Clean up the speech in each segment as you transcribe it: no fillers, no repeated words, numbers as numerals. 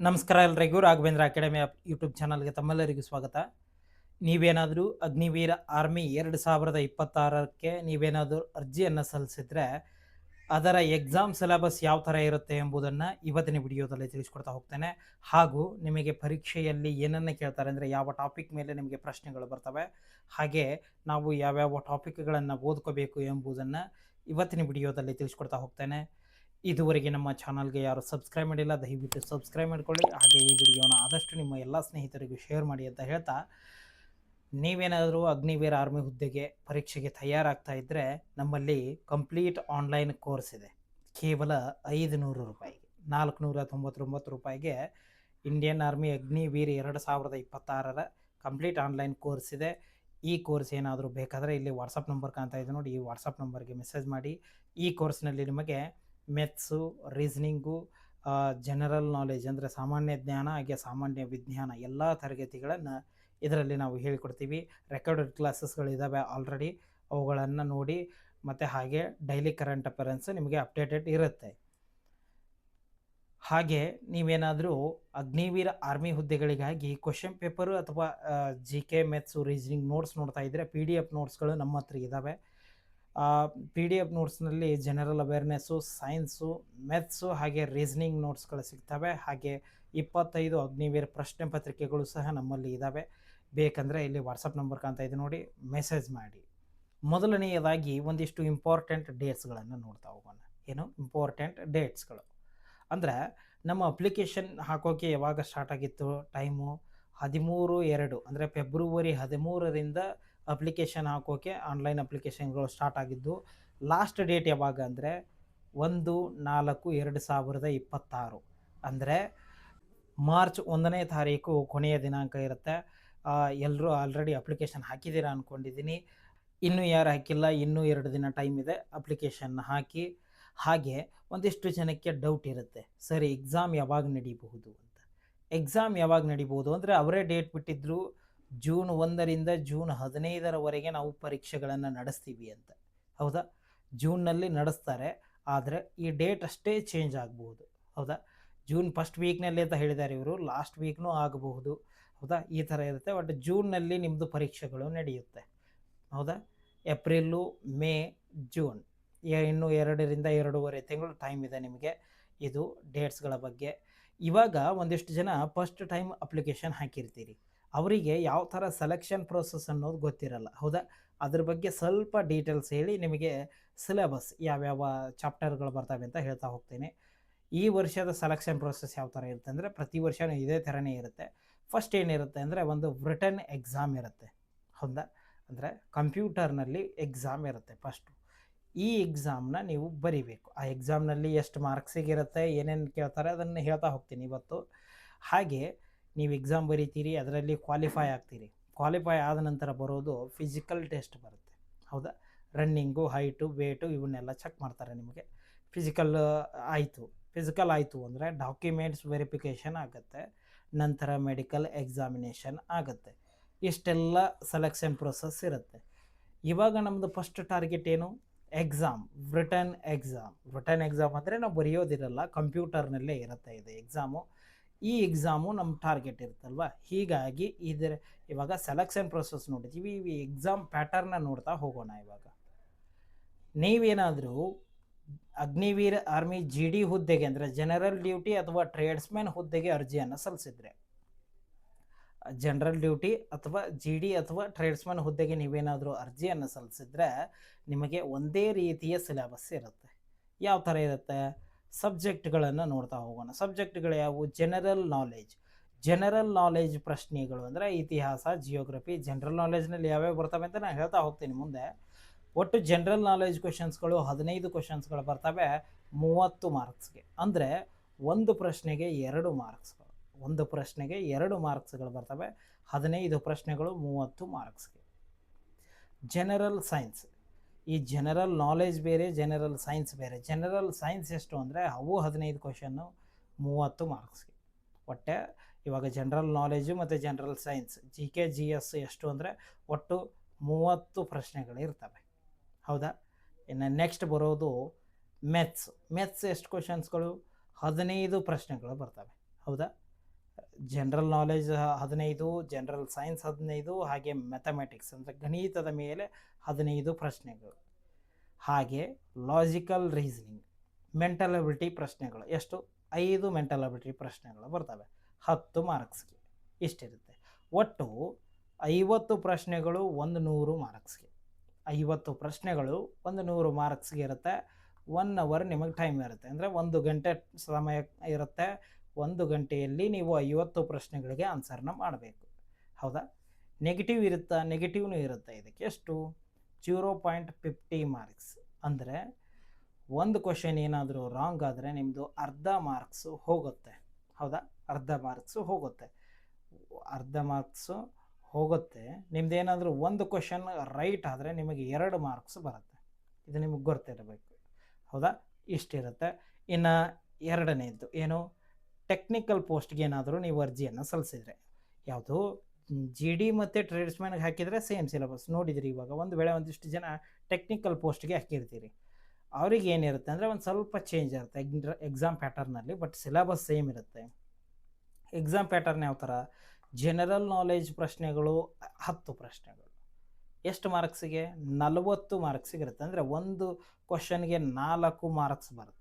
ನಮಸ್ಕಾರ ಎಲ್ರಿಗೂ Raghavendra academy YouTube ಚಾನಲ್ಗೆ ತಮ್ಮೆಲ್ಲರಿಗೂ ಸ್ವಾಗತ. ನೀವೇನಾದರೂ ಅಗ್ನಿವೀರ ಆರ್ಮಿ 2026ಕ್ಕೆ ನೀವೇನಾದರೂ ಅರ್ಜಿಯನ್ನು ಸಲ್ಲಿಸಿದ್ರೆ ಅದರ ಎಕ್ಸಾಮ್ ಸಿಲೆಬಸ್ ಯಾವ ಥರ ಇರುತ್ತೆ ಎಂಬುದನ್ನು ಇವತ್ತಿನ ವಿಡಿಯೋದಲ್ಲಿ ತಿಳಿಸ್ಕೊಡ್ತಾ ಹೋಗ್ತೇನೆ. ಹಾಗೂ ನಿಮಗೆ ಪರೀಕ್ಷೆಯಲ್ಲಿ ಏನನ್ನು ಕೇಳ್ತಾರೆ ಅಂದರೆ ಯಾವ ಟಾಪಿಕ್ ಮೇಲೆ ನಿಮಗೆ ಪ್ರಶ್ನೆಗಳು ಬರ್ತವೆ, ಹಾಗೆ ನಾವು ಯಾವ್ಯಾವ ಟಾಪಿಕ್ಗಳನ್ನು ಓದ್ಕೋಬೇಕು ಎಂಬುದನ್ನು ಇವತ್ತಿನ ವಿಡಿಯೋದಲ್ಲಿ ತಿಳಿಸ್ಕೊಡ್ತಾ ಹೋಗ್ತೇನೆ. ಇದುವರೆಗೆ ನಮ್ಮ ಚಾನಲ್ಗೆ ಯಾರು ಸಬ್ಸ್ಕ್ರೈಬ್ ಮಾಡಿಲ್ಲ ದಯವಿಟ್ಟು ಸಬ್ಸ್ಕ್ರೈಬ್ ಮಾಡ್ಕೊಳ್ಳಿ. ಹಾಗೆ ಈ ವಿಡಿಯೋನ ಆದಷ್ಟು ನಿಮ್ಮ ಎಲ್ಲ ಸ್ನೇಹಿತರಿಗೂ ಶೇರ್ ಮಾಡಿ ಅಂತ ಹೇಳ್ತಾ, ನೀವೇನಾದರೂ ಅಗ್ನಿವೀರ ಆರ್ಮಿ ಹುದ್ದೆಗೆ ಪರೀಕ್ಷೆಗೆ ತಯಾರಾಗ್ತಾ ಇದ್ದರೆ ನಮ್ಮಲ್ಲಿ ಕಂಪ್ಲೀಟ್ ಆನ್ಲೈನ್ ಕೋರ್ಸ್ ಇದೆ. ಕೇವಲ 500 ರೂಪಾಯಿಗೆ, 499 ರೂಪಾಯಿಗೆ ಇಂಡಿಯನ್ ಆರ್ಮಿ ಅಗ್ನಿವೀರ್ 2026ರ ಕಂಪ್ಲೀಟ್ ಆನ್ಲೈನ್ ಕೋರ್ಸ್ ಇದೆ. ಈ ಕೋರ್ಸ್ ಏನಾದರೂ ಬೇಕಾದರೆ ಇಲ್ಲಿ ವಾಟ್ಸಪ್ ನಂಬರ್ ಕಾಣ್ತಾ ಇದೆ ನೋಡಿ, ಈ ವಾಟ್ಸಪ್ ನಂಬರ್ಗೆ ಮೆಸೇಜ್ ಮಾಡಿ. ಈ ಕೋರ್ಸ್ನಲ್ಲಿ ನಿಮಗೆ ಮೆಥ್ಸು, ರೀಸನಿಂಗು, ಜನರಲ್ ನಾಲೆಜ್ ಅಂದರೆ ಸಾಮಾನ್ಯ ಜ್ಞಾನ, ಹಾಗೆ ಸಾಮಾನ್ಯ ವಿಜ್ಞಾನ ಎಲ್ಲ ತರಗತಿಗಳನ್ನು ಇದರಲ್ಲಿ ನಾವು ಹೇಳಿಕೊಡ್ತೀವಿ. ರೆಕಾರ್ಡೆಡ್ ಕ್ಲಾಸಸ್ಗಳಿದ್ದಾವೆ ಆಲ್ರೆಡಿ, ಅವುಗಳನ್ನು ನೋಡಿ. ಮತ್ತು ಹಾಗೆ ಡೈಲಿ ಕರೆಂಟ್ ಅಫೇರೆನ್ಸ್ ನಿಮಗೆ ಅಪ್ಡೇಟೆಡ್ ಇರುತ್ತೆ. ಹಾಗೆ ನೀವೇನಾದರೂ ಅಗ್ನಿವೀರ ಆರ್ಮಿ ಹುದ್ದೆಗಳಿಗಾಗಿ ಕ್ವಶನ್ ಪೇಪರು ಅಥವಾ GK ಮೆಥ್ಸು ರೀಸನಿಂಗ್ ನೋಟ್ಸ್ ನೋಡ್ತಾ ಇದ್ದರೆ PDF ನೋಟ್ಸ್ಗಳು ನಮ್ಮ ಹತ್ರ ಇದ್ದಾವೆ. PDF ನೋಟ್ಸ್ನಲ್ಲಿ ಜನರಲ್ ಅವೇರ್ನೆಸ್ಸು, ಸೈನ್ಸು, ಮೆಥ್ಸು ಹಾಗೆ ರೀಸನಿಂಗ್ ನೋಟ್ಸ್ಗಳು ಸಿಗ್ತವೆ. ಹಾಗೆ 25 ಅಗ್ನಿವೀರ ಪ್ರಶ್ನೆ ಪತ್ರಿಕೆಗಳು ಸಹ ನಮ್ಮಲ್ಲಿ ಇದ್ದಾವೆ. ಬೇಕಂದರೆ ಇಲ್ಲಿ ವಾಟ್ಸಪ್ ನಂಬರ್ ಕಾಣ್ತಾ ಇದೆ ನೋಡಿ, ಮೆಸೇಜ್ ಮಾಡಿ. ಮೊದಲನೆಯದಾಗಿ ಒಂದಿಷ್ಟು ಇಂಪಾರ್ಟೆಂಟ್ ಡೇಟ್ಸ್ಗಳನ್ನು ನೋಡ್ತಾ ಹೋಗೋಣ. ಏನು ಇಂಪಾರ್ಟೆಂಟ್ ಡೇಟ್ಸ್ಗಳು ಅಂದರೆ, ನಮ್ಮ ಅಪ್ಲಿಕೇಶನ್ ಹಾಕೋಕ್ಕೆ ಯಾವಾಗ ಸ್ಟಾರ್ಟ್ ಆಗಿತ್ತು ಟೈಮು 13/2 ಅಂದರೆ ಫೆಬ್ರವರಿ 13ರಿಂದ ಅಪ್ಲಿಕೇಶನ್ ಹಾಕೋಕ್ಕೆ ಆನ್ಲೈನ್ ಅಪ್ಲಿಕೇಶನ್ಗಳು ಸ್ಟಾರ್ಟ್ ಆಗಿದ್ದು. ಲಾಸ್ಟ್ ಡೇಟ್ ಯಾವಾಗ ಅಂದರೆ 1/4/2026 ಅಂದರೆ ಮಾರ್ಚ್ 1ನೇ ತಾರೀಕು ಕೊನೆಯ ದಿನಾಂಕ ಇರುತ್ತೆ. ಎಲ್ಲರೂ ಆಲ್ರೆಡಿ ಅಪ್ಲಿಕೇಶನ್ ಹಾಕಿದ್ದೀರಾ ಅಂದ್ಕೊಂಡಿದ್ದೀನಿ. ಇನ್ನೂ ಯಾರು ಹಾಕಿಲ್ಲ, ಇನ್ನೂ 2 ದಿನ ಟೈಮ್ ಇದೆ, ಅಪ್ಲಿಕೇಶನ್ ಹಾಕಿ. ಹಾಗೆ ಒಂದಿಷ್ಟು ಜನಕ್ಕೆ ಡೌಟ್ ಇರುತ್ತೆ, ಸರಿ ಎಕ್ಸಾಮ್ ಯಾವಾಗ ನಡೀಬಹುದು ಅಂತ. ಎಕ್ಸಾಮ್ ಯಾವಾಗ ನಡೀಬೋದು ಅಂದರೆ ಅವರೇ ಡೇಟ್ ಬಿಟ್ಟಿದ್ರು, ಜೂನ್ 1ರಿಂದ ಜೂನ್ 15ರವರೆಗೆ ನಾವು ಪರೀಕ್ಷೆಗಳನ್ನು ನಡೆಸ್ತೀವಿ ಅಂತ. ಹೌದಾ, ಜೂನ್ನಲ್ಲಿ ನಡೆಸ್ತಾರೆ, ಆದರೆ ಈ ಡೇಟ್ ಅಷ್ಟೇ ಚೇಂಜ್ ಆಗಬಹುದು. ಹೌದಾ, ಜೂನ್ ಫಸ್ಟ್ ವೀಕ್ನಲ್ಲಿ ಅಂತ ಹೇಳಿದ್ದಾರೆ ಇವರು, ಲಾಸ್ಟ್ ವೀಕ್ನೂ ಆಗಬಹುದು. ಹೌದಾ, ಈ ಥರ ಇರುತ್ತೆ. ಬಟ್ ಜೂನ್ನಲ್ಲಿ ನಿಮ್ಮದು ಪರೀಕ್ಷೆಗಳು ನಡೆಯುತ್ತೆ. ಹೌದಾ, ಏಪ್ರಿಲು, ಮೇ, ಜೂನ್ ಇನ್ನೂ 2ರಿಂದ 2.5 ತಿಂಗಳು ಟೈಮ್ ಇದೆ ನಿಮಗೆ. ಇದು ಡೇಟ್ಸ್ಗಳ ಬಗ್ಗೆ. ಇವಾಗ ಒಂದಿಷ್ಟು ಜನ ಫಸ್ಟ್ ಟೈಮ್ ಅಪ್ಲಿಕೇಶನ್ ಹಾಕಿರ್ತೀರಿ, ಅವರಿಗೆ ಯಾವ ಥರ ಸೆಲೆಕ್ಷನ್ ಪ್ರೋಸೆಸ್ ಅನ್ನೋದು ಗೊತ್ತಿರಲ್ಲ. ಹೌದಾ, ಅದ್ರ ಬಗ್ಗೆ ಸ್ವಲ್ಪ ಡೀಟೇಲ್ಸ್ ಹೇಳಿ ನಿಮಗೆ ಸಿಲೆಬಸ್ ಯಾವ್ಯಾವ ಚಾಪ್ಟರ್ಗಳು ಬರ್ತವೆ ಅಂತ ಹೇಳ್ತಾ ಹೋಗ್ತೀನಿ. ಈ ವರ್ಷದ ಸೆಲೆಕ್ಷನ್ ಪ್ರೋಸೆಸ್ ಯಾವ ಥರ ಇರುತ್ತೆ ಅಂದರೆ, ಪ್ರತಿ ವರ್ಷವೂ ಇದೇ ಥರನೇ ಇರುತ್ತೆ. ಫಸ್ಟ್ ಏನಿರುತ್ತೆ ಅಂದರೆ ಒಂದು ರಿಟನ್ ಎಕ್ಸಾಮ್ ಇರುತ್ತೆ. ಹೌದಾ, ಅಂದರೆ ಕಂಪ್ಯೂಟರ್ನಲ್ಲಿ ಎಕ್ಸಾಮ್ ಇರುತ್ತೆ ಫಸ್ಟು. ಈ ಎಕ್ಸಾಮ್ನ ನೀವು ಬರಿಬೇಕು. ಆ ಎಕ್ಸಾಮ್ನಲ್ಲಿ ಎಷ್ಟು ಮಾರ್ಕ್ಸಿಗಿರುತ್ತೆ, ಏನೇನು ಕೇಳ್ತಾರೆ ಅದನ್ನು ಹೇಳ್ತಾ ಹೋಗ್ತೀನಿ ಇವತ್ತು. ಹಾಗೆ ನೀವು ಎಕ್ಸಾಮ್ ಬರೀತೀರಿ, ಅದರಲ್ಲಿ ಕ್ವಾಲಿಫೈ ಆಗ್ತೀರಿ. ಕ್ವಾಲಿಫೈ ಆದ ನಂತರ ಬರೋದು ಫಿಸಿಕಲ್ ಟೆಸ್ಟ್ ಬರುತ್ತೆ. ಹೌದಾ, ರನ್ನಿಂಗು, ಹೈಟು, ವೇಟು ಇವನ್ನೆಲ್ಲ ಚೆಕ್ ಮಾಡ್ತಾರೆ ನಿಮಗೆ. ಫಿಸಿಕಲ್ ಆಯಿತು ಅಂದರೆ ಡಾಕ್ಯುಮೆಂಟ್ಸ್ ವೆರಿಫಿಕೇಷನ್ ಆಗುತ್ತೆ, ನಂತರ ಮೆಡಿಕಲ್ ಎಕ್ಸಾಮಿನೇಷನ್ ಆಗುತ್ತೆ. ಇಷ್ಟೆಲ್ಲ ಸೆಲೆಕ್ಷನ್ ಪ್ರೊಸೆಸ್ ಇರುತ್ತೆ. ಇವಾಗ ನಮ್ಮದು ಫಸ್ಟ್ ಟಾರ್ಗೆಟ್ ಏನು, ಎಕ್ಸಾಮ್, ರಿಟನ್ ಎಕ್ಸಾಮ್ ಅಂದರೆ ನಾವು ಬರೆಯೋದಿರಲ್ಲ, ಕಂಪ್ಯೂಟರ್ನಲ್ಲೇ ಇರುತ್ತೆ ಇದು ಎಕ್ಸಾಮು. ಈ ಎಕ್ಸಾಮು ನಮ್ಮ ಟಾರ್ಗೆಟ್ ಇರುತ್ತಲ್ವ. ಹೀಗಾಗಿ ಇವಾಗ ಸೆಲೆಕ್ಷನ್ ಪ್ರೊಸೆಸ್ ನೋಡಿದ್ದೀವಿ, ಈ ಎಕ್ಸಾಮ್ ಪ್ಯಾಟರ್ನ ನೋಡ್ತಾ ಹೋಗೋಣ. ಇವಾಗ ನೀವೇನಾದರೂ ಅಗ್ನಿವೀರ ಆರ್ಮಿ GD ಹುದ್ದೆಗೆ ಅಂದರೆ ಜನರಲ್ ಡ್ಯೂಟಿ ಅಥವಾ ಟ್ರೇಡ್ಸ್ಮ್ಯಾನ್ ಹುದ್ದೆಗೆ ಅರ್ಜಿಯನ್ನು ಸಲ್ಲಿಸಿದ್ರೆ, ಜನರಲ್ ಡ್ಯೂಟಿ ಅಥವಾ GD ಅಥವಾ ಟ್ರೇಡ್ಸ್ಮ್ಯಾನ್ ಹುದ್ದೆಗೆ ನೀವೇನಾದರೂ ಅರ್ಜಿಯನ್ನು ಸಲ್ಲಿಸಿದ್ರೆ ನಿಮಗೆ ಒಂದೇ ರೀತಿಯ ಸಿಲೆಬಸ್ ಇರುತ್ತೆ. ಯಾವ ಥರ ಇರುತ್ತೆ, ಸಬ್ಜೆಕ್ಟ್ಗಳನ್ನು ನೋಡ್ತಾ ಹೋಗೋಣ. ಸಬ್ಜೆಕ್ಟ್ಗಳು ಯಾವುವು, ಜನರಲ್ ನಾಲೆಜ್ ಪ್ರಶ್ನೆಗಳು ಅಂದರೆ ಇತಿಹಾಸ, ಜಿಯೋಗ್ರಫಿ. ಜನರಲ್ ನಾಲೆಜ್ನಲ್ಲಿ ಯಾವ್ಯಾವ ಬರ್ತವೆ ಅಂತ ನಾನು ಹೇಳ್ತಾ ಹೋಗ್ತೀನಿ ಮುಂದೆ. ಒಟ್ಟು ಜನರಲ್ ನಾಲೆಜ್ ಕ್ವಶನ್ಸ್ಗಳು 15 ಕ್ವಶನ್ಸ್ಗಳು ಬರ್ತವೆ 30 ಮಾರ್ಕ್ಸ್ಗೆ. ಅಂದರೆ ಒಂದು ಪ್ರಶ್ನೆಗೆ 2 ಮಾರ್ಕ್ಸ್ಗಳು ಬರ್ತವೆ. 15 ಪ್ರಶ್ನೆಗಳು 30 ಮಾರ್ಕ್ಸ್ಗೆ. ಜನರಲ್ ಸೈನ್ಸ್, ಈ ಜನರಲ್ ನಾಲೆಜ್ ಬೇರೆ, ಜನರಲ್ ಸೈನ್ಸ್ ಬೇರೆ. ಜನರಲ್ ಸೈನ್ಸ್ ಎಷ್ಟು ಅಂದರೆ ಅವು 15 ಕ್ವಶನ್ನು 30 ಮಾರ್ಕ್ಸ್ಗೆ. ಒಟ್ಟೆ ಇವಾಗ ಜನರಲ್ ನಾಲೆಜು ಮತ್ತು ಜನರಲ್ ಸೈನ್ಸ್ GK GS ಎಷ್ಟು ಅಂದರೆ ಒಟ್ಟು 30 ಪ್ರಶ್ನೆಗಳು ಇರ್ತವೆ. ಹೌದಾ, ಇನ್ನು ನೆಕ್ಸ್ಟ್ ಬರೋದು ಮೆಥ್ಸ್ ಎಷ್ಟು ಕ್ವಶನ್ಸ್ಗಳು, 15 ಪ್ರಶ್ನೆಗಳು ಬರ್ತವೆ. ಹೌದಾ, ಜನರಲ್ ನಾಲೆಜ್ 15, ಜನರಲ್ ಸೈನ್ಸ್ 15, ಹಾಗೆ ಮ್ಯಾಥಮೆಟಿಕ್ಸ್ ಅಂದರೆ ಗಣಿತದ ಮೇಲೆ 15 ಪ್ರಶ್ನೆಗಳು, ಹಾಗೆ ಲಾಜಿಕಲ್ ರೀಸನಿಂಗ್, ಮೆಂಟಲ್ ಅಬಿಲಿಟಿ ಪ್ರಶ್ನೆಗಳು ಎಷ್ಟು 5 ಮೆಂಟಲ್ ಅಬಿಲಿಟಿ ಪ್ರಶ್ನೆಗಳು ಬರ್ತವೆ 10 ಮಾರ್ಕ್ಸ್ಗೆ. ಇಷ್ಟಿರುತ್ತೆ. ಒಟ್ಟು 50 ಪ್ರಶ್ನೆಗಳು 100 ಮಾರ್ಕ್ಸ್ಗೆ. 50 ಪ್ರಶ್ನೆಗಳು 100 ಮಾರ್ಕ್ಸ್ಗೆ ಇರುತ್ತೆ. 1 ಅವರ್ ನಿಮಗೆ ಟೈಮ್ ಇರುತ್ತೆ, ಅಂದರೆ 1 ಗಂಟೆ ಸಮಯ ಇರುತ್ತೆ. 1 ಗಂಟೆಯಲ್ಲಿ ನೀವು 50 ಪ್ರಶ್ನೆಗಳಿಗೆ ಆನ್ಸರ್ನ ಮಾಡಬೇಕು. ಹೌದಾ? ನೆಗೆಟಿವ್ ಇರುತ್ತಾ? ನೆಗೆಟಿವ್ನೂ ಇರುತ್ತೆ. ಇದಕ್ಕೆ ಎಷ್ಟು 0.50 ಮಾರ್ಕ್ಸ್. ಅಂದರೆ ಒಂದು ಕ್ವಶನ್ ಏನಾದರೂ ರಾಂಗ್ ಆದರೆ ನಿಮ್ಮದು ಅರ್ಧ ಮಾರ್ಕ್ಸು ಹೋಗುತ್ತೆ. ಹೌದಾ? ಅರ್ಧ ಮಾರ್ಕ್ಸು ಹೋಗುತ್ತೆ. ನಿಮ್ದು ಏನಾದರೂ ಒಂದು ಕ್ವಶನ್ ರೈಟ್ ಆದರೆ ನಿಮಗೆ 2 ಮಾರ್ಕ್ಸ್ ಬರುತ್ತೆ. ಇದು ನಿಮಗೆ ಗೊತ್ತಿರಬೇಕು. ಹೌದಾ? ಇಷ್ಟಿರುತ್ತೆ. ಇನ್ನು ಎರಡನೇದು ಏನು, ಟೆಕ್ನಿಕಲ್ ಪೋಸ್ಟ್ಗೆ ಏನಾದರೂ ನೀವು ಅರ್ಜಿಯನ್ನು ಸಲ್ಲಿಸಿದರೆ, ಯಾವುದು GD ಮತ್ತು ಟ್ರೇಡ್ಸ್ಮ್ಯಾನ್ಗೆ ಹಾಕಿದರೆ ಸೇಮ್ ಸಿಲೆಬಸ್ ನೋಡಿದಿರಿ. ಇವಾಗ ಒಂದು ವೇಳೆ ಒಂದಿಷ್ಟು ಜನ ಟೆಕ್ನಿಕಲ್ ಪೋಸ್ಟ್ಗೆ ಹಾಕಿರ್ತೀರಿ, ಅವ್ರಿಗೆ ಏನಿರುತ್ತೆ ಅಂದರೆ ಒಂದು ಸ್ವಲ್ಪ ಚೇಂಜ್ ಇರುತ್ತೆ ಎಕ್ಸಾಮ್ ಪ್ಯಾಟರ್ನಲ್ಲಿ, ಬಟ್ ಸಿಲೆಬಸ್ ಸೇಮ್ ಇರುತ್ತೆ. ಎಕ್ಸಾಮ್ ಪ್ಯಾಟರ್ನ್ ಯಾವ ಥರ, ಜನರಲ್ ನಾಲೆಜ್ ಪ್ರಶ್ನೆಗಳು 10 ಪ್ರಶ್ನೆಗಳು ಎಷ್ಟು ಮಾರ್ಕ್ಸಿಗೆ 40 ಮಾರ್ಕ್ಸಿಗೆ ಇರುತ್ತೆ. ಅಂದರೆ ಒಂದು ಕ್ವಶನ್ಗೆ 4 ಮಾರ್ಕ್ಸ್ ಬರುತ್ತೆ.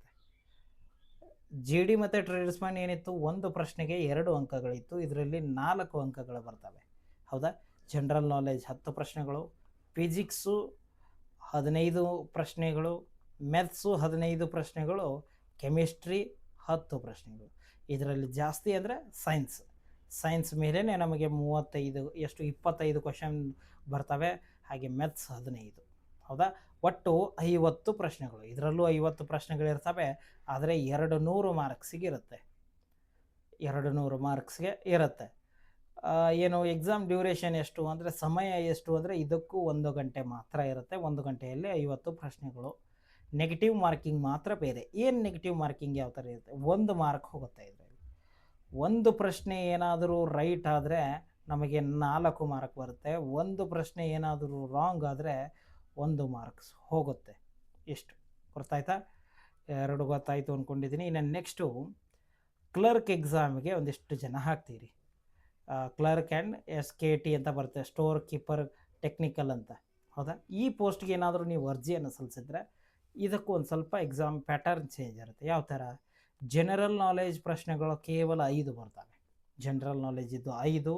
GD ಮತ್ತು ಟ್ರೇಡ್ಸ್ಮ್ಯಾನ್ ಏನಿತ್ತು, ಒಂದು ಪ್ರಶ್ನೆಗೆ 2 ಅಂಕಗಳಿತ್ತು, ಇದರಲ್ಲಿ 4 ಅಂಕಗಳು ಬರ್ತವೆ. ಹೌದಾ? ಜನರಲ್ ನಾಲೆಜ್ 10 ಪ್ರಶ್ನೆಗಳು, ಫಿಸಿಕ್ಸು 15 ಪ್ರಶ್ನೆಗಳು, ಮ್ಯಾಥ್ಸು 15 ಪ್ರಶ್ನೆಗಳು, ಕೆಮಿಸ್ಟ್ರಿ 10 ಪ್ರಶ್ನೆಗಳು. ಇದರಲ್ಲಿ ಜಾಸ್ತಿ ಅಂದರೆ ಸೈನ್ಸ್ ಮೇಲೇ ನಮಗೆ 25 ಕ್ವಶನ್ ಬರ್ತವೆ, ಹಾಗೆ ಮ್ಯಾಥ್ಸ್ 15. ಹೌದಾ? ಒಟ್ಟು 50 ಪ್ರಶ್ನೆಗಳು. ಇದರಲ್ಲೂ 50 ಪ್ರಶ್ನೆಗಳಿರ್ತವೆ, ಆದರೆ 200 ಮಾರ್ಕ್ಸಿಗೆ ಇರುತ್ತೆ. 200 ಮಾರ್ಕ್ಸ್ಗೆ ಇರುತ್ತೆ. ಏನು ಎಕ್ಸಾಮ್ ಡ್ಯೂರೇಷನ್ ಎಷ್ಟು ಅಂದರೆ, ಸಮಯ ಎಷ್ಟು ಅಂದರೆ, ಇದಕ್ಕೂ 1 ಗಂಟೆ ಮಾತ್ರ ಇರುತ್ತೆ. 1 ಗಂಟೆಯಲ್ಲಿ 50 ಪ್ರಶ್ನೆಗಳು. ನೆಗೆಟಿವ್ ಮಾರ್ಕಿಂಗ್ ಮಾತ್ರ ಬೇರೆ. ಏನು ನೆಗೆಟಿವ್ ಮಾರ್ಕಿಂಗ್ ಯಾವ ಥರ ಇರುತ್ತೆ, 1 ಮಾರ್ಕ್ ಹೋಗುತ್ತೆ. ಇದರಲ್ಲಿ ಒಂದು ಪ್ರಶ್ನೆ ಏನಾದರೂ ರೈಟ್ ಆದರೆ ನಮಗೆ 4 ಮಾರ್ಕ್ ಬರುತ್ತೆ. ಒಂದು ಪ್ರಶ್ನೆ ಏನಾದರೂ ರಾಂಗ್ ಆದರೆ 1 ಮಾರ್ಕ್ಸ್ ಹೋಗುತ್ತೆ. ಇಷ್ಟು ಗೊತ್ತಾಯ್ತಾ? 2 ಗೊತ್ತಾಯಿತು ಅಂದ್ಕೊಂಡಿದ್ದೀನಿ. ಇನ್ನು ನೆಕ್ಸ್ಟು ಕ್ಲರ್ಕ್ ಎಕ್ಸಾಮಿಗೆ ಒಂದಿಷ್ಟು ಜನ ಹಾಕ್ತೀರಿ. ಕ್ಲರ್ಕ್ ಆ್ಯಂಡ್ SKT ಅಂತ ಬರುತ್ತೆ, ಸ್ಟೋರ್ ಕೀಪರ್ ಟೆಕ್ನಿಕಲ್ ಅಂತ. ಹೌದಾ? ಈ ಪೋಸ್ಟ್ಗೆ ಏನಾದರೂ ನೀವು ಅರ್ಜಿಯನ್ನು ಸಲ್ಲಿಸಿದ್ರೆ ಇದಕ್ಕೂ ಒಂದು ಸ್ವಲ್ಪ ಎಕ್ಸಾಮ್ ಪ್ಯಾಟರ್ನ್ ಚೇಂಜ್ ಇರುತ್ತೆ. ಯಾವ ಥರ, ಜನರಲ್ ನಾಲೆಜ್ ಪ್ರಶ್ನೆಗಳು ಕೇವಲ 5 ಬರ್ತವೆ. ಜನರಲ್ ನಾಲೆಜ್ ಇದ್ದು 5,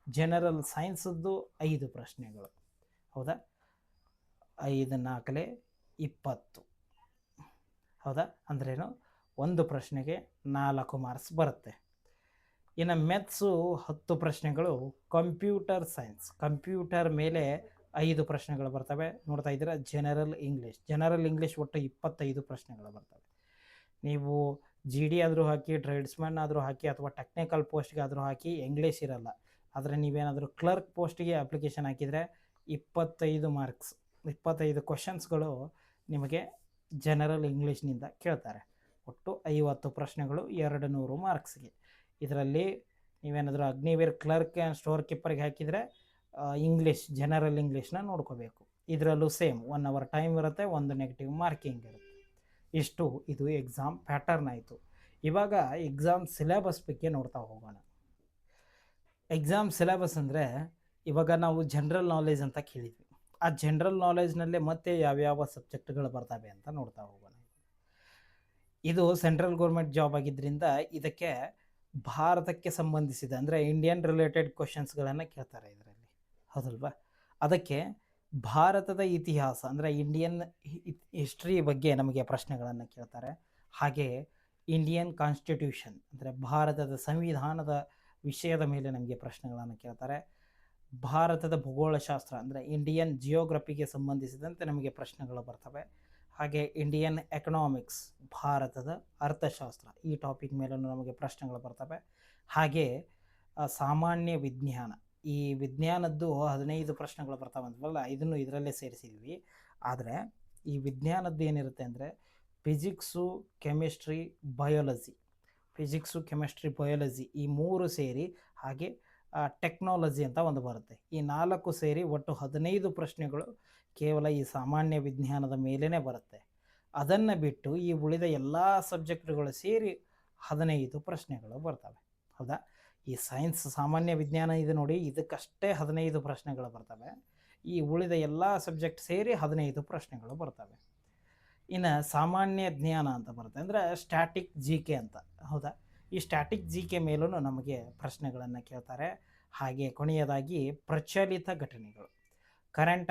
ಜನರಲ್ ಸೈನ್ಸದ್ದು 5 ಪ್ರಶ್ನೆಗಳು. ಹೌದಾ? 5 4 20. ಹೌದಾ? ಅಂದ್ರೇನು, ಒಂದು ಪ್ರಶ್ನೆಗೆ 4 ಮಾರ್ಕ್ಸ್ ಬರುತ್ತೆ. ಇನ್ನು ಮ್ಯಾಥ್ಸು 10 ಪ್ರಶ್ನೆಗಳು, ಕಂಪ್ಯೂಟರ್ ಸೈನ್ಸ್ ಕಂಪ್ಯೂಟರ್ ಮೇಲೆ 5 ಪ್ರಶ್ನೆಗಳು ಬರ್ತವೆ. ನೋಡ್ತಾ ಇದ್ದೀರಾ, ಜನರಲ್ ಇಂಗ್ಲೀಷ್ ಒಟ್ಟು 25 ಪ್ರಶ್ನೆಗಳು ಬರ್ತವೆ. ನೀವು GD ಆದರೂ ಹಾಕಿ, ಟ್ರೇಡ್ಸ್ಮ್ಯಾನ್ ಆದರೂ ಹಾಕಿ, ಅಥವಾ ಟೆಕ್ನಿಕಲ್ ಪೋಸ್ಟ್ಗೆ ಆದರೂ ಹಾಕಿ, ಇಂಗ್ಲೀಷ್ ಇರಲ್ಲ. ಆದರೆ ನೀವೇನಾದರೂ ಕ್ಲರ್ಕ್ ಪೋಸ್ಟಿಗೆ ಅಪ್ಲಿಕೇಶನ್ ಹಾಕಿದರೆ 25 ಮಾರ್ಕ್ಸ್, 25 ಕ್ವಶನ್ಸ್ಗಳು ನಿಮಗೆ ಜನರಲ್ ಇಂಗ್ಲೀಷ್ನಿಂದ ಕೇಳ್ತಾರೆ. ಒಟ್ಟು 50 ಪ್ರಶ್ನೆಗಳು 200 ಮಾರ್ಕ್ಸ್ಗೆ. ಇದರಲ್ಲಿ ನೀವೇನಾದರೂ ಅಗ್ನಿವೀರ್ ಕ್ಲರ್ಕ್ ಆ್ಯಂಡ್ ಸ್ಟೋರ್ ಕೀಪರ್ಗೆ ಹಾಕಿದರೆ ಜನರಲ್ ಇಂಗ್ಲೀಷ್ನ ನೋಡ್ಕೋಬೇಕು. ಇದರಲ್ಲೂ ಸೇಮ್ 1 ಅವರ್ ಟೈಮ್ ಇರುತ್ತೆ, 1 ನೆಗೆಟಿವ್ ಮಾರ್ಕಿಂಗ್ ಇರುತ್ತೆ. ಇಷ್ಟು ಇದು ಎಕ್ಸಾಮ್ ಪ್ಯಾಟರ್ನ್ ಆಯಿತು. ಇವಾಗ ಎಕ್ಸಾಮ್ ಸಿಲೆಬಸ್ ಬಗ್ಗೆ ನೋಡ್ತಾ ಹೋಗೋಣ. ಎಕ್ಸಾಮ್ ಸಿಲೆಬಸ್ ಅಂದರೆ, ಇವಾಗ ನಾವು ಜನರಲ್ ನಾಲೆಜ್ ಅಂತ ಕೇಳಿದ್ವಿ. ಆ ಜನರಲ್ ನಾಲೆಜ್ನಲ್ಲೇ ಮತ್ತೆ ಯಾವ್ಯಾವ ಸಬ್ಜೆಕ್ಟ್ಗಳು ಬರ್ತವೆ ಅಂತ ನೋಡ್ತಾ ಹೋಗೋಣ. ಇದು ಸೆಂಟ್ರಲ್ ಗೌರ್ಮೆಂಟ್ ಜಾಬ್ ಆಗಿದ್ದರಿಂದ ಇದಕ್ಕೆ ಭಾರತಕ್ಕೆ ಸಂಬಂಧಿಸಿದ ಅಂದರೆ ಇಂಡಿಯನ್ ರಿಲೇಟೆಡ್ ಕ್ವಶನ್ಸ್ಗಳನ್ನು ಕೇಳ್ತಾರೆ ಇದರಲ್ಲಿ. ಹೌದಲ್ವಾ? ಅದಕ್ಕೆ ಭಾರತದ ಇತಿಹಾಸ ಅಂದರೆ ಇಂಡಿಯನ್ ಹಿಸ್ಟ್ರಿ ಬಗ್ಗೆ ನಮಗೆ ಪ್ರಶ್ನೆಗಳನ್ನು ಕೇಳ್ತಾರೆ. ಹಾಗೆ ಇಂಡಿಯನ್ ಕಾನ್ಸ್ಟಿಟ್ಯೂಷನ್ ಅಂದರೆ ಭಾರತದ ಸಂವಿಧಾನದ ವಿಷಯದ ಮೇಲೆ ನಮಗೆ ಪ್ರಶ್ನೆಗಳನ್ನು ಕೇಳ್ತಾರೆ. ಭಾರತದ ಭೂಗೋಳಶಾಸ್ತ್ರ ಅಂದರೆ ಇಂಡಿಯನ್ ಜಿಯೋಗ್ರಫಿಗೆ ಸಂಬಂಧಿಸಿದಂತೆ ನಮಗೆ ಪ್ರಶ್ನೆಗಳು ಬರ್ತವೆ. ಹಾಗೆ ಇಂಡಿಯನ್ ಎಕನಾಮಿಕ್ಸ್ ಭಾರತದ ಅರ್ಥಶಾಸ್ತ್ರ ಈ ಟಾಪಿಕ್ ಮೇಲೂ ನಮಗೆ ಪ್ರಶ್ನೆಗಳು ಬರ್ತವೆ. ಹಾಗೆ ಸಾಮಾನ್ಯ ವಿಜ್ಞಾನ, ಈ ವಿಜ್ಞಾನದ್ದು 15 ಪ್ರಶ್ನೆಗಳು ಬರ್ತಾವೆ ಅಂದ್ವಲ್ಲ, ಇದನ್ನು ಇದರಲ್ಲೇ ಸೇರಿಸಿದ್ವಿ. ಆದರೆ ಈ ವಿಜ್ಞಾನದ್ದು ಏನಿರುತ್ತೆ ಅಂದರೆ ಫಿಸಿಕ್ಸು, ಕೆಮಿಸ್ಟ್ರಿ, ಬಯಾಲಜಿ ಈ 3 ಸೇರಿ, ಹಾಗೆ ಟೆಕ್ನಾಲಜಿ ಅಂತ ಒಂದು ಬರುತ್ತೆ. ಈ 4 ಸೇರಿ ಒಟ್ಟು 15 ಪ್ರಶ್ನೆಗಳು ಕೇವಲ ಈ ಸಾಮಾನ್ಯ ವಿಜ್ಞಾನದ ಮೇಲೇ ಬರುತ್ತೆ. ಅದನ್ನು ಬಿಟ್ಟು ಈ ಉಳಿದ ಎಲ್ಲ ಸಬ್ಜೆಕ್ಟ್ಗಳು ಸೇರಿ 15 ಪ್ರಶ್ನೆಗಳು ಬರ್ತವೆ. ಹೌದಾ? ಈ ಸೈನ್ಸ್ ಸಾಮಾನ್ಯ ವಿಜ್ಞಾನ ಇದೆ ನೋಡಿ, ಇದಕ್ಕಷ್ಟೇ 15 ಪ್ರಶ್ನೆಗಳು ಬರ್ತವೆ. ಈ ಉಳಿದ ಎಲ್ಲ ಸಬ್ಜೆಕ್ಟ್ ಸೇರಿ 15 ಪ್ರಶ್ನೆಗಳು ಬರ್ತವೆ. ಇನ್ನು ಸಾಮಾನ್ಯ ಜ್ಞಾನ ಅಂತ ಬರುತ್ತೆ, ಅಂದರೆ ಸ್ಟ್ಯಾಟಿಕ್ ಜಿ ಕೆ ಅಂತ. ಹೌದಾ? ಈ ಸ್ಟ್ಯಾಟಿಕ್ ಜಿ ಕೆ ಮೇಲೂ ನಮಗೆ ಪ್ರಶ್ನೆಗಳನ್ನು ಕೇಳ್ತಾರೆ. ಹಾಗೆ ಕೊನೆಯದಾಗಿ ಪ್ರಚಲಿತ ಘಟನೆಗಳು, ಕರೆಂಟ್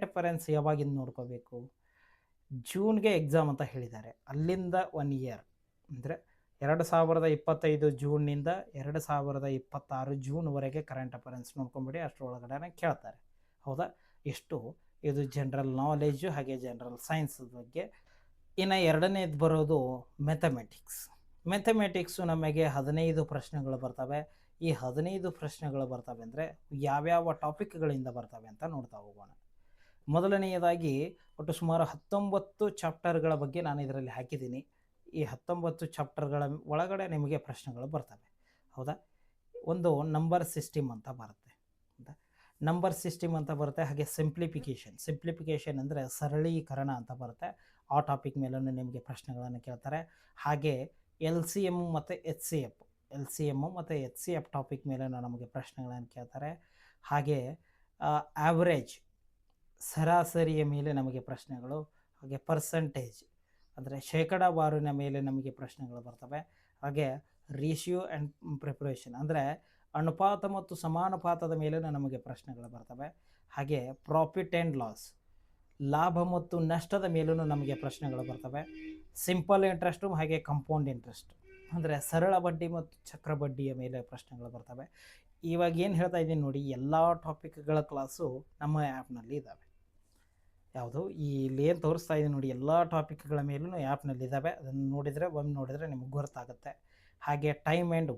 ಅಫೇರೆನ್ಸ್ ಯಾವಾಗಿಂದ ನೋಡ್ಕೋಬೇಕು? ಜೂನ್ಗೆ ಎಕ್ಸಾಮ್ ಅಂತ ಹೇಳಿದ್ದಾರೆ. ಅಲ್ಲಿಂದ 1 ಇಯರ್ ಅಂದರೆ 2025 ಜೂನ್ನಿಂದ 2026 ಜೂನ್ವರೆಗೆ ಕರೆಂಟ್ ಅಫೇರೆನ್ಸ್ ನೋಡ್ಕೊಂಬಿಡಿ, ಅಷ್ಟರೊಳಗಡೆ ಕೇಳ್ತಾರೆ. ಹೌದಾ? ಇಷ್ಟು ಇದು ಜನರಲ್ ನಾಲೆಡ್ಜು ಹಾಗೆ ಜನರಲ್ ಸೈನ್ಸ್ ಬಗ್ಗೆ. ಇನ್ನು ಎರಡನೇದು ಬರೋದು ಮೆಥಮೆಟಿಕ್ಸು ನಮಗೆ 15 ಪ್ರಶ್ನೆಗಳು ಬರ್ತವೆ. ಈ 15 ಪ್ರಶ್ನೆಗಳು ಬರ್ತವೆ ಅಂದರೆ ಯಾವ್ಯಾವ ಟಾಪಿಕ್ಗಳಿಂದ ಬರ್ತವೆ ಅಂತ ನೋಡ್ತಾ ಹೋಗೋಣ. ಮೊದಲನೆಯದಾಗಿ ಒಟ್ಟು ಸುಮಾರು 19 ಚಾಪ್ಟರ್ಗಳ ಬಗ್ಗೆ ನಾನು ಇದರಲ್ಲಿ ಹಾಕಿದ್ದೀನಿ. ಈ 19 ಚಾಪ್ಟರ್ಗಳ ಒಳಗಡೆ ನಿಮಗೆ ಪ್ರಶ್ನೆಗಳು ಬರ್ತವೆ. ಹೌದಾ? ಒಂದು ನಂಬರ್ ಸಿಸ್ಟಮ್ ಅಂತ ಬರುತ್ತೆ, ಹಾಗೆ ಸಿಂಪ್ಲಿಫಿಕೇಷನ್ ಅಂದರೆ ಸರಳೀಕರಣ ಅಂತ ಬರುತ್ತೆ. ಆ ಟಾಪಿಕ್ ಮೇಲೂ ನಿಮಗೆ ಪ್ರಶ್ನೆಗಳನ್ನು ಕೇಳ್ತಾರೆ. ಹಾಗೆ ಎಲ್ ಸಿ ಎಮ್ ಮತ್ತು ಎಚ್ ಸಿ ಎಫ್ ಟಾಪಿಕ್ ಮೇಲೆ ನಮಗೆ ಪ್ರಶ್ನೆಗಳನ್ನು ಕೇಳ್ತಾರೆ. ಹಾಗೆ ಆವ್ರೇಜ್ ಸರಾಸರಿಯ ಮೇಲೆ ನಮಗೆ ಪ್ರಶ್ನೆಗಳು, ಹಾಗೆ ಪರ್ಸಂಟೇಜ್ ಅಂದರೆ ಶೇಕಡಾವಾರಿನ ಮೇಲೆ ನಮಗೆ ಪ್ರಶ್ನೆಗಳು ಬರ್ತವೆ. ಹಾಗೆ ರೇಷಿಯೋ ಆ್ಯಂಡ್ ಪ್ರಿಪರೇಷನ್ ಅಂದರೆ ಅನುಪಾತ ಮತ್ತು ಸಮಾನುಪಾತದ ಮೇಲೆ ನಮಗೆ ಪ್ರಶ್ನೆಗಳು ಬರ್ತವೆ. ಹಾಗೆ ಪ್ರಾಫಿಟ್ ಆ್ಯಂಡ್ ಲಾಸ್, ಲಾಭ ಮತ್ತು ನಷ್ಟದ ಮೇಲೂ ನಮಗೆ ಪ್ರಶ್ನೆಗಳು ಬರ್ತವೆ. ಸಿಂಪಲ್ ಇಂಟ್ರೆಸ್ಟು ಹಾಗೆ ಕಂಪೌಂಡ್ ಇಂಟ್ರೆಸ್ಟ್ ಅಂದರೆ ಸರಳ ಬಡ್ಡಿ ಮತ್ತು ಚಕ್ರ ಬಡ್ಡಿಯ ಮೇಲೆ ಪ್ರಶ್ನೆಗಳು ಬರ್ತವೆ. ಇವಾಗ ಏನು ಹೇಳ್ತಾ ಇದ್ದೀನಿ ನೋಡಿ, ಎಲ್ಲ ಟಾಪಿಕ್ಗಳ ಕ್ಲಾಸು ನಮ್ಮ ಆ್ಯಪ್ನಲ್ಲಿ ಇದ್ದಾವೆ. ಯಾವುದು ಇಲ್ಲಿ ಏನು ತೋರಿಸ್ತಾ ಇದ್ದೀನಿ ನೋಡಿ, ಎಲ್ಲ ಟಾಪಿಕ್ಗಳ ಮೇಲೂ ಆ್ಯಪ್ನಲ್ಲಿ ಇದ್ದಾವೆ. ಅದನ್ನು ನೋಡಿದರೆ ನಿಮಗೆ ಗೊತ್ತಾಗುತ್ತೆ. ಹಾಗೆ ಟೈಮ್ ಆ್ಯಂಡ್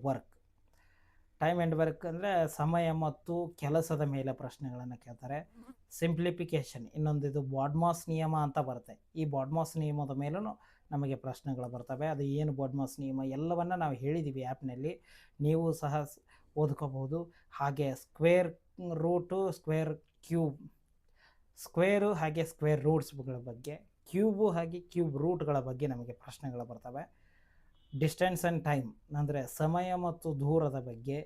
ವರ್ಕ್ ಅಂದರೆ ಸಮಯ ಮತ್ತು ಕೆಲಸದ ಮೇಲೆ ಪ್ರಶ್ನೆಗಳನ್ನು ಕೇಳ್ತಾರೆ. ಸಿಂಪ್ಲಿಫಿಕೇಷನ್, ಇನ್ನೊಂದು ಇದು ಬಾಡ್ಮಾಸ್ ನಿಯಮ ಅಂತ ಬರುತ್ತೆ. ಈ ಬಾಡ್ಮಾಸ್ ನಿಯಮದ ಮೇಲೂ ನಮಗೆ ಪ್ರಶ್ನೆಗಳು ಬರ್ತವೆ. ಅದು ಏನು ಬಾಡ್ಮಾಸ್ ನಿಯಮ ಎಲ್ಲವನ್ನು ನಾವು ಹೇಳಿದ್ದೀವಿ ಆ್ಯಪ್ನಲ್ಲಿ, ನೀವು ಸಹ ಓದ್ಕೋಬಹುದು. ಹಾಗೆ ಸ್ಕ್ವೇರ್ ರೂಟು, ಸ್ಕ್ವೇರು ಹಾಗೆ ಸ್ಕ್ವೇರ್ ರೂಟ್ಸ್ಗಳ ಬಗ್ಗೆ, ಕ್ಯೂಬು ಹಾಗೆ ಕ್ಯೂಬ್ ರೂಟ್ಗಳ ಬಗ್ಗೆ ನಮಗೆ ಪ್ರಶ್ನೆಗಳು ಬರ್ತವೆ. ಡಿಸ್ಟೆನ್ಸ್ ಆ್ಯಂಡ್ ಟೈಮ್ ಅಂದರೆ ಸಮಯ ಮತ್ತು ದೂರದ ಬಗ್ಗೆ,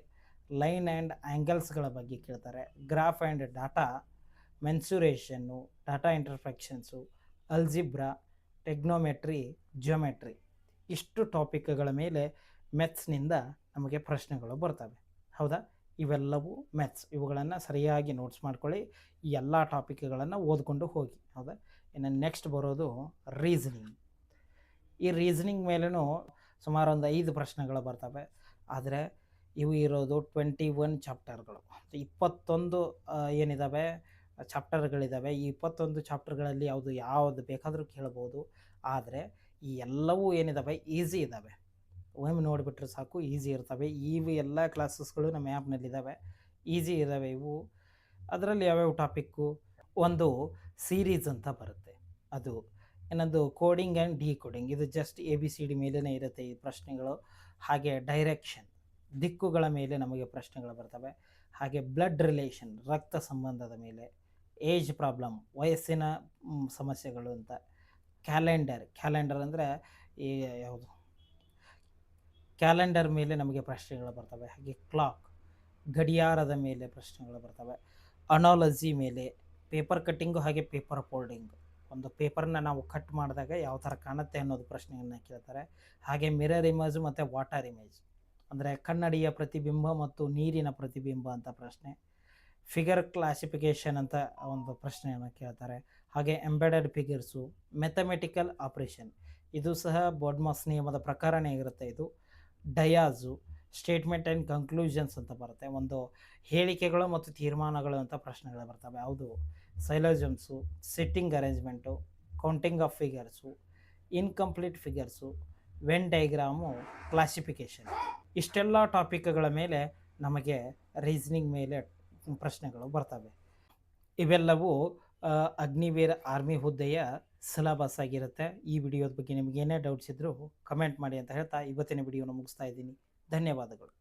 ಲೈನ್ ಆ್ಯಂಡ್ ಆ್ಯಂಗಲ್ಸ್ಗಳ ಬಗ್ಗೆ ಕೇಳ್ತಾರೆ. Graph and data, mensuration, data interpretations, algebra, trigonometry, geometry, ಇಷ್ಟು ಟಾಪಿಕ್ಗಳ ಮೇಲೆ ಮೆಥ್ಸ್ನಿಂದ ನಮಗೆ ಪ್ರಶ್ನೆಗಳು ಬರ್ತವೆ. ಹೌದಾ? ಇವೆಲ್ಲವೂ ಮೆಥ್ಸ್. ಇವುಗಳನ್ನು ಸರಿಯಾಗಿ ನೋಟ್ಸ್ ಮಾಡ್ಕೊಳ್ಳಿ. ಈ ಎಲ್ಲ ಟಾಪಿಕ್ಗಳನ್ನು ಓದ್ಕೊಂಡು ಹೋಗಿ. ಹೌದಾ? ಇನ್ನು ನೆಕ್ಸ್ಟ್ ಬರೋದು ರೀಸನಿಂಗ್. ಈ ರೀಸನಿಂಗ್ ಮೇಲೂ ಸುಮಾರು ಒಂದು 5 ಪ್ರಶ್ನೆಗಳು ಬರ್ತವೆ. ಆದರೆ ಇವು ಇರೋದು 21 ಚಾಪ್ಟರ್ಗಳು, 21 ಏನಿದ್ದಾವೆ ಚಾಪ್ಟರ್ಗಳಿದ್ದಾವೆ. ಈ 21 ಚಾಪ್ಟರ್ಗಳಲ್ಲಿ ಯಾವುದು ಬೇಕಾದರೂ ಕೇಳ್ಬೋದು. ಆದರೆ ಈ ಎಲ್ಲವೂ ಏನಿದ್ದಾವೆ ಈಸಿ ಇದ್ದಾವೆ, ಒಮ್ಮೆ ನೋಡಿಬಿಟ್ರೆ ಸಾಕು, ಈಸಿ ಇರ್ತವೆ. ಇವು ಎಲ್ಲ ಕ್ಲಾಸಸ್ಗಳು ನಮ್ಮ ಆ್ಯಪ್ನಲ್ಲಿದ್ದಾವೆ, ಈಸಿ ಇದ್ದಾವೆ ಇವು. ಅದರಲ್ಲಿ ಯಾವ್ಯಾವ ಟಾಪಿಕ್ಕು, ಒಂದು ಸೀರೀಸ್ ಅಂತ ಬರುತ್ತೆ ಅದು, ಇನ್ನೊಂದು ಕೋಡಿಂಗ್ ಆ್ಯಂಡ್ ಡಿಕೋಡಿಂಗ್, ಇದು ಜಸ್ಟ್ ABCD ಮೇಲೇ ಇರುತ್ತೆ ಈ ಪ್ರಶ್ನೆಗಳು. ಹಾಗೆ ಡೈರೆಕ್ಷನ್, ದಿಕ್ಕುಗಳ ಮೇಲೆ ನಮಗೆ ಪ್ರಶ್ನೆಗಳು ಬರ್ತವೆ. ಹಾಗೆ ಬ್ಲಡ್ ರಿಲೇಷನ್, ರಕ್ತ ಸಂಬಂಧದ ಮೇಲೆ. ಏಜ್ ಪ್ರಾಬ್ಲಮ್, ವಯಸ್ಸಿನ ಸಮಸ್ಯೆಗಳು ಅಂತ. ಕ್ಯಾಲೆಂಡರ್ ಅಂದರೆ ಈ ಕ್ಯಾಲೆಂಡರ್ ಮೇಲೆ ನಮಗೆ ಪ್ರಶ್ನೆಗಳು ಬರ್ತವೆ. ಹಾಗೆ ಕ್ಲಾಕ್, ಗಡಿಯಾರದ ಮೇಲೆ ಪ್ರಶ್ನೆಗಳು ಬರ್ತವೆ. ಅನಾಲಜಿ ಮೇಲೆ, ಪೇಪರ್ ಕಟ್ಟಿಂಗು ಹಾಗೆ ಪೇಪರ್ ಫೋಲ್ಡಿಂಗು, ಒಂದು ಪೇಪರ್ನ ನಾವು ಕಟ್ ಮಾಡಿದಾಗ ಯಾವ ಥರ ಕಾಣುತ್ತೆ ಅನ್ನೋದು ಪ್ರಶ್ನೆಯನ್ನು ಕೇಳ್ತಾರೆ. ಹಾಗೆ ಮಿರರ್ ಇಮೇಜ್ ಮತ್ತು ವಾಟರ್ ಇಮೇಜ್ ಅಂದರೆ ಕನ್ನಡಿಯ ಪ್ರತಿಬಿಂಬ ಮತ್ತು ನೀರಿನ ಪ್ರತಿಬಿಂಬ ಅಂತ ಪ್ರಶ್ನೆ. ಫಿಗರ್ ಕ್ಲಾಸಿಫಿಕೇಷನ್ ಅಂತ ಒಂದು ಪ್ರಶ್ನೆಯನ್ನು ಕೇಳ್ತಾರೆ. ಹಾಗೆ ಎಂಬೆಡೆಡ್ ಫಿಗರ್ಸು, ಮೆಥಮೆಟಿಕಲ್ ಆಪ್ರೇಷನ್, ಇದು ಸಹ ಬಾಡ್ಮಾಸ್ ನಿಯಮದ ಪ್ರಕಾರನೇ ಇರುತ್ತೆ ಇದು. ಡಯಾಸು, ಸ್ಟೇಟ್ಮೆಂಟ್ ಆ್ಯಂಡ್ ಕನ್ಕ್ಲೂಷನ್ಸ್ ಅಂತ ಬರುತ್ತೆ, ಒಂದು ಹೇಳಿಕೆಗಳು ಮತ್ತು ತೀರ್ಮಾನಗಳು ಅಂತ ಪ್ರಶ್ನೆಗಳು ಬರ್ತವೆ. ಯಾವುದು syllogisms, sitting arrangement, counting of figures, incomplete figures, Venn diagram, classification, ಇಷ್ಟೆಲ್ಲ ಟಾಪಿಕ್ಗಳ ಮೇಲೆ ನಮಗೆ ರೀಸನಿಂಗ್ ಮೇಲೆ ಪ್ರಶ್ನೆಗಳು ಬರ್ತವೆ. ಇವೆಲ್ಲವೂ ಅಗ್ನಿವೀರ ಆರ್ಮಿ ಹುದ್ದೆಯ ಸಿಲೆಬಸ್ ಆಗಿರುತ್ತೆ. ಈ ವಿಡಿಯೋದ ಬಗ್ಗೆ ನಿಮ್ಗೆ ಏನೇ ಡೌಟ್ಸ್ ಇದ್ದರೂ ಕಮೆಂಟ್ ಮಾಡಿ ಅಂತ ಹೇಳ್ತಾ ಇವತ್ತಿನ ವಿಡಿಯೋನ ಮುಗಿಸ್ತಾ ಇದ್ದೀನಿ. ಧನ್ಯವಾದಗಳು.